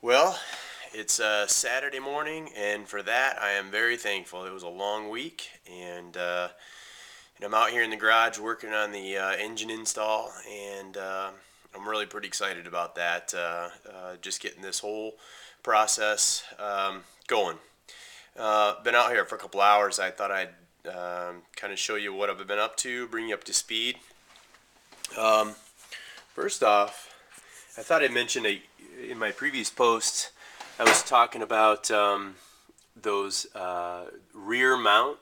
Well, it's a Saturday morning, and for that I am very thankful. It was a long week, and I'm out here in the garage working on the engine install, and I'm really pretty excited about that. Just getting this whole process going. Been out here for a couple hours. I thought I'd kind of show you what I've been up to, bring you up to speed. Um, First off, I thought I mentioned in my previous post, I was talking about those rear mount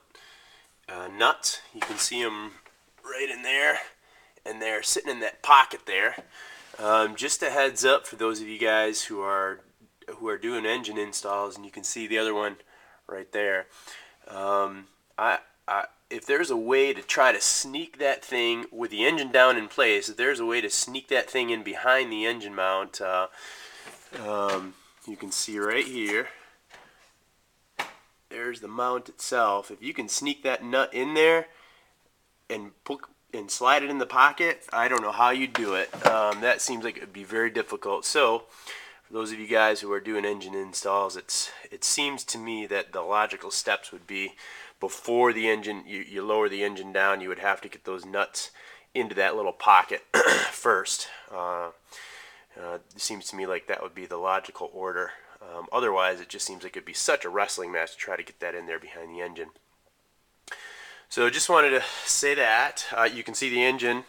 nuts. You can see them right in there, and they're sitting in that pocket there. Just a heads up for those of you guys who are doing engine installs, and you can see the other one right there. If there's a way to try to sneak that thing with the engine down in place, if there's a way to sneak that thing in behind the engine mount, you can see right here, there's the mount itself. If you can sneak that nut in there and slide it in the pocket, I don't know how you do it. That seems like it would be very difficult. So for those of you guys who are doing engine installs, it seems to me that the logical steps would be, before the engine, you lower the engine down, you would have to get those nuts into that little pocket first. It seems to me like that would be the logical order. Otherwise, it just seems like it'd be such a wrestling match to try to get that in there behind the engine. So just wanted to say that. You can see the engine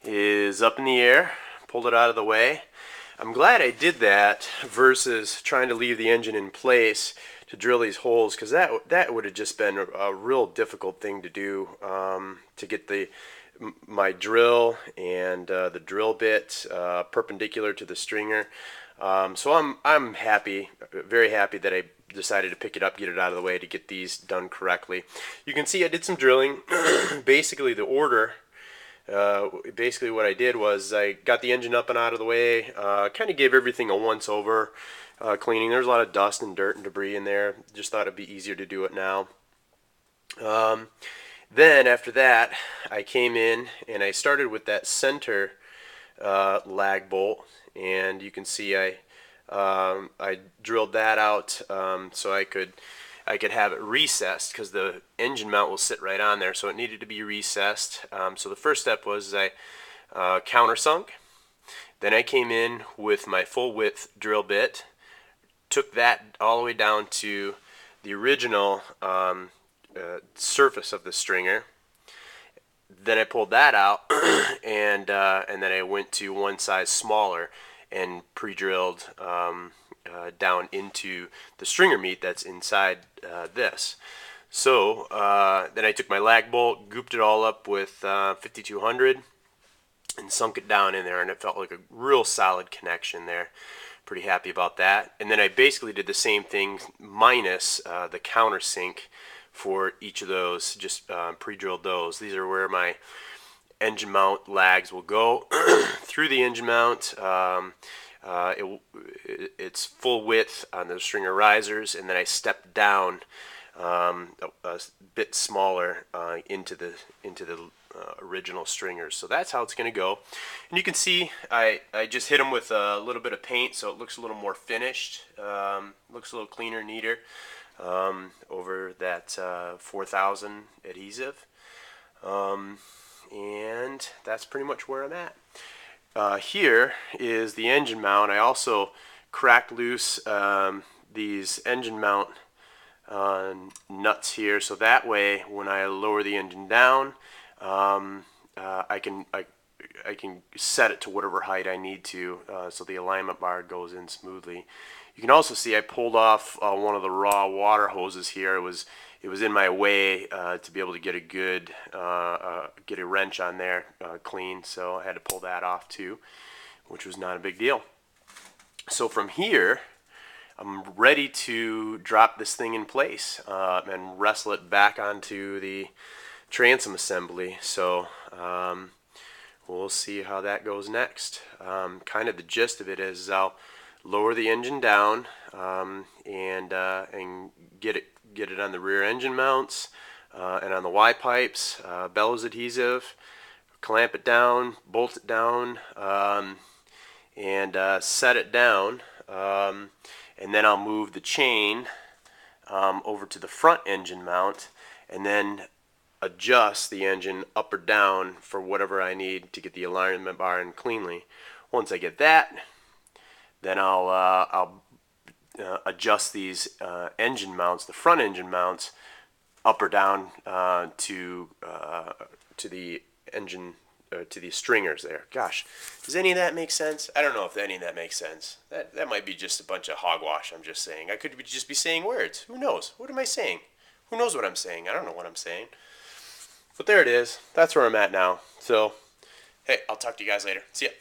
is up in the air, pulled it out of the way. I'm glad I did that versus trying to leave the engine in place to drill these holes, because that would have just been a real difficult thing to do, to get my drill and the drill bit perpendicular to the stringer. So I'm happy, very happy that I decided to pick it up, get it out of the way to get these done correctly. You can see I did some drilling. Basically the order. Basically what I did was I got the engine up and out of the way, kind of gave everything a once over cleaning. There's a lot of dust and dirt and debris in there. Just thought it'd be easier to do it now. Then after that, I came in and I started with that center lag bolt, and you can see I drilled that out so I could have it recessed, because the engine mount will sit right on there, so it needed to be recessed. So the first step was I countersunk. Then I came in with my full width drill bit, took that all the way down to the original surface of the stringer. Then I pulled that out, and then I went to one size smaller and pre-drilled down into the stringer meat that's inside this. So then I took my lag bolt, gooped it all up with 5200, and sunk it down in there, and it felt like a real solid connection there. Pretty happy about that. And then I basically did the same thing minus the countersink for each of those, just pre-drilled those. These are where my engine mount lags will go through the engine mount. It's full width on the stringer risers, and then I stepped down a bit smaller into the original stringers. So that's how it's going to go. And you can see I just hit them with a little bit of paint, so it looks a little more finished, looks a little cleaner, neater, over that 4000 adhesive. And that's pretty much where I'm at. Here is the engine mount. I also cracked loose these engine mount nuts here, so that way when I lower the engine down, I can set it to whatever height I need to, so the alignment bar goes in smoothly. You can also see I pulled off one of the raw water hoses here. It was in my way to be able to get a good get a wrench on there clean, so I had to pull that off too, which was not a big deal. So from here, I'm ready to drop this thing in place and wrestle it back onto the transom assembly. So we'll see how that goes next. Kind of the gist of it is I'll lower the engine down and get it on the rear engine mounts and on the Y pipes, bellows adhesive, clamp it down, bolt it down, and set it down and then I'll move the chain over to the front engine mount, and then adjust the engine up or down for whatever I need to get the alignment bar in cleanly. Once I get that, then I'll adjust these engine mounts, the front engine mounts, up or down to the engine, to the stringers there. Gosh, does any of that make sense? I don't know if any of that makes sense. That might be just a bunch of hogwash. I'm just saying. I could just be saying words. Who knows? What am I saying? Who knows what I'm saying? I don't know what I'm saying. But there it is. That's where I'm at now. So, hey, I'll talk to you guys later. See ya.